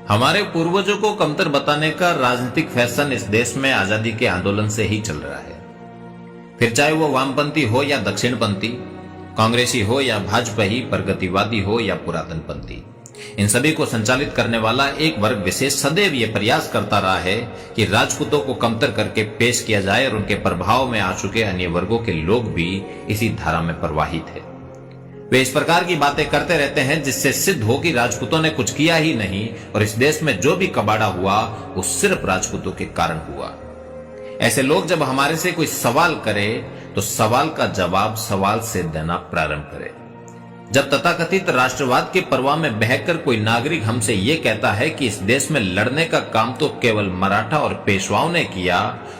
हमारे पूर्वजों को कमतर बताने का राजनीतिक फैशन इस देश में आजादी के आंदोलन से ही चल रहा है। फिर चाहे वो वामपंथी हो या दक्षिणपंथी, कांग्रेसी हो या भाजपाई, प्रगतिवादी हो या पुरातनपंथी, इन सभी को संचालित करने वाला एक वर्ग विशेष सदैव ये प्रयास करता रहा है कि राजपूतों को कमतर करके पेश किया जाए और उनके प्रभाव में आ चुके अन्य वर्गों के लोग भी इसी धारा में प्रवाहित है। वे इस प्रकार की बातें करते रहते हैं जिससे सिद्ध हो कि राजपूतों ने कुछ किया ही नहीं और इस देश में जो भी कबाड़ा हुआ वो सिर्फ राजपूतों के कारण हुआ। ऐसे लोग जब हमारे से कोई सवाल करे तो सवाल का जवाब सवाल से देना प्रारंभ करें। जब तथाकथित राष्ट्रवाद के प्रवाह में बहकर कोई नागरिक हमसे ये कहता है कि इस देश में लड़ने का काम तो केवल मराठा और पेशवाओं ने किया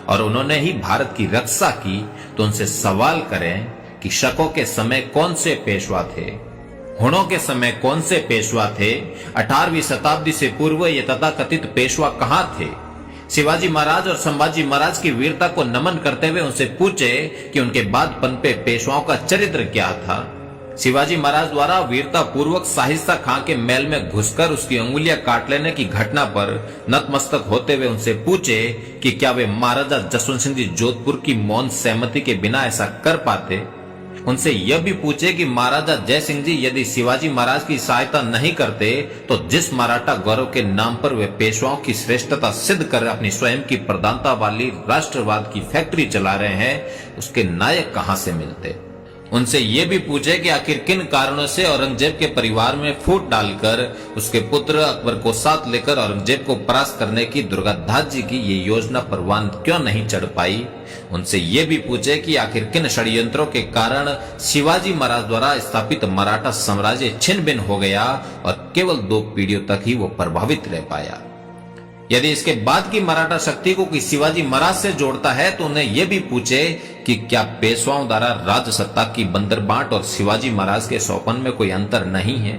और उन्होंने ही भारत की रक्षा की, तो उनसे सवाल करें कि शकों के समय कौन से पेशवा थे, हुणों के समय कौन से पेशवा थे, 18वीं शताब्दी से पूर्व ये तथाकथित पेशवा कहां थे। शिवाजी महाराज और संभाजी महाराज की वीरता को नमन करते हुए उनसे पूछे कि उनके बाद पनपे पेशवाओं का चरित्र क्या था। शिवाजी महाराज द्वारा वीरता पूर्वक शाहिस्ता खां के महल में घुसकर उसकी अंगुलियां काट लेने की घटना पर नतमस्तक होते हुए उनसे पूछे कि क्या वे महाराजा जसवंत सिंह जी जोधपुर की मौन सहमति के बिना ऐसा कर पाते। उनसे यह भी पूछे कि महाराजा जय सिंह जी यदि शिवाजी महाराज की सहायता नहीं करते तो जिस मराठा गौरव के नाम पर वे पेशवाओं की श्रेष्ठता सिद्ध कर अपनी स्वयं की प्रधानता वाली राष्ट्रवाद की फैक्ट्री चला रहे हैं, उसके नायक कहां से मिलते। उनसे ये भी पूछे कि आखिर किन कारणों से औरंगजेब के परिवार में फूट डालकर उसके पुत्र अकबर को साथ लेकर औरंगजेब को परास्त करने की दुर्गादास जी की ये योजना परवान क्यों नहीं चढ़ पाई। उनसे ये भी पूछे कि आखिर किन षड्यंत्रों के कारण शिवाजी महाराज द्वारा स्थापित मराठा साम्राज्य छिन्न भिन्न हो गया और केवल 2 पीढ़ियों तक ही वो प्रभावित रह पाया। यदि इसके बाद की मराठा शक्ति को कोई शिवाजी महाराज से जोड़ता है तो उन्हें यह भी पूछे कि क्या पेशवाओं द्वारा राज सत्ता की बंदरबांट और शिवाजी महाराज के सौपन में कोई अंतर नहीं है।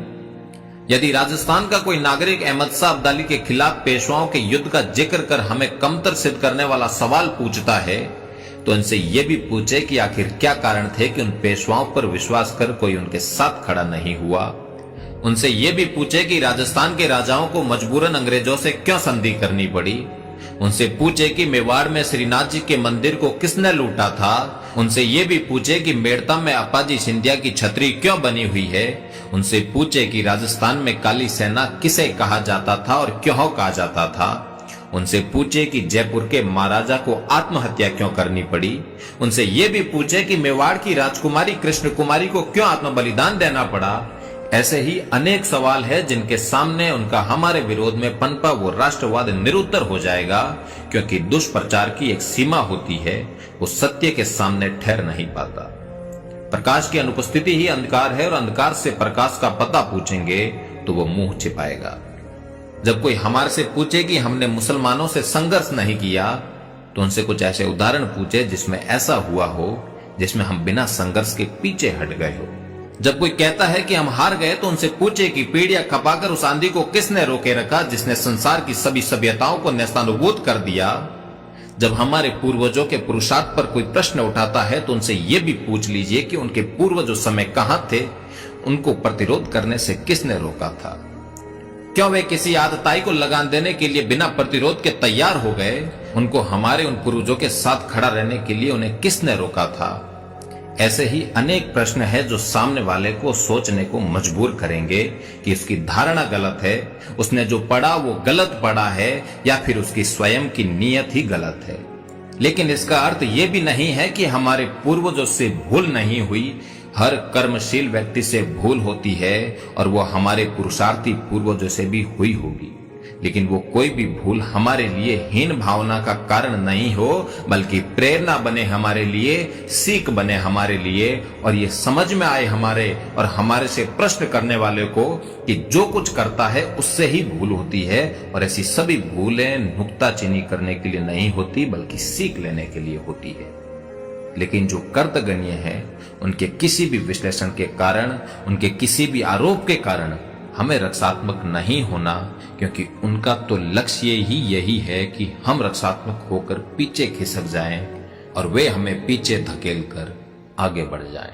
यदि राजस्थान का कोई नागरिक अहमद शाह अब्दाली के खिलाफ पेशवाओं के युद्ध का जिक्र कर हमें कमतर सिद्ध करने वाला सवाल पूछता है तो इनसे यह भी पूछे कि आखिर क्या कारण थे कि उन पेशवाओं पर विश्वास कर कोई उनके साथ खड़ा नहीं हुआ। उनसे यह भी पूछे कि राजस्थान के राजाओं को मजबूरन अंग्रेजों से क्यों संधि करनी पड़ी। उनसे पूछे कि मेवाड़ में श्रीनाथ जी के मंदिर को किसने लूटा था। उनसे यह भी पूछे कि मेड़ता में अप्पाजी सिंधिया की छतरी क्यों बनी हुई है। उनसे पूछे कि राजस्थान में काली सेना किसे कहा जाता था और क्यों कहा जाता था। उनसे पूछे कि जयपुर के महाराजा को आत्महत्या क्यों करनी पड़ी। उनसे यह भी पूछे कि मेवाड़ की राजकुमारी कृष्ण कुमारी को क्यों आत्म बलिदान देना पड़ा। ऐसे ही अनेक सवाल है जिनके सामने उनका हमारे विरोध में पनपा वो राष्ट्रवाद निरुत्तर हो जाएगा, क्योंकि दुष्प्रचार की एक सीमा होती है, वो सत्य के सामने ठहर नहीं पाता। प्रकाश की अनुपस्थिति ही अंधकार है और अंधकार से प्रकाश का पता पूछेंगे तो वो मुंह छिपाएगा। जब कोई हमारे से पूछे कि हमने मुसलमानों से संघर्ष नहीं किया तो उनसे कुछ ऐसे उदाहरण पूछे जिसमें ऐसा हुआ हो जिसमें हम बिना संघर्ष के पीछे हट गए हो। जब कोई कहता है कि हम हार गए तो उनसे पूछे कि पीढ़ियां खपाकर उस आंधी को किसने रोके रखा जिसने संसार की सभी सभ्यताओं को नेस्तानुबूद कर दिया। जब हमारे पूर्वजों के पुरुषार्थ पर कोई प्रश्न उठाता है तो उनसे यह भी पूछ लीजिए कि उनके पूर्वज उस समय कहां थे, उनको प्रतिरोध करने से किसने रोका था। क्यों वे किसी आतताई को लगान देने के लिए बिना प्रतिरोध के तैयार हो गए। उनको हमारे उन पूर्वजों के साथ खड़ा रहने के लिए उन्हें किसने रोका था। ऐसे ही अनेक प्रश्न है जो सामने वाले को सोचने को मजबूर करेंगे कि उसकी धारणा गलत है, उसने जो पढ़ा वो गलत पढ़ा है या फिर उसकी स्वयं की नीयत ही गलत है। लेकिन इसका अर्थ ये भी नहीं है कि हमारे पूर्वजों से भूल नहीं हुई। हर कर्मशील व्यक्ति से भूल होती है और वो हमारे पुरुषार्थी पूर्वजों से भी हुई होगी, लेकिन वो कोई भी भूल हमारे लिए हीन भावना का कारण नहीं हो, बल्कि प्रेरणा बने हमारे लिए, सीख बने हमारे लिए और ये समझ में आए हमारे और हमारे से प्रश्न करने वाले को कि जो कुछ करता है उससे ही भूल होती है और ऐसी सभी भूलें नुक्ताचीनी करने के लिए नहीं होती बल्कि सीख लेने के लिए होती है। लेकिन जो कर्तव्य है उनके किसी भी विश्लेषण के कारण, उनके किसी भी आरोप के कारण हमें रक्षात्मक नहीं होना, क्योंकि उनका तो लक्ष्य ही यही है कि हम रक्षात्मक होकर पीछे खिसक जाएं और वे हमें पीछे धकेलकर आगे बढ़ जाएं।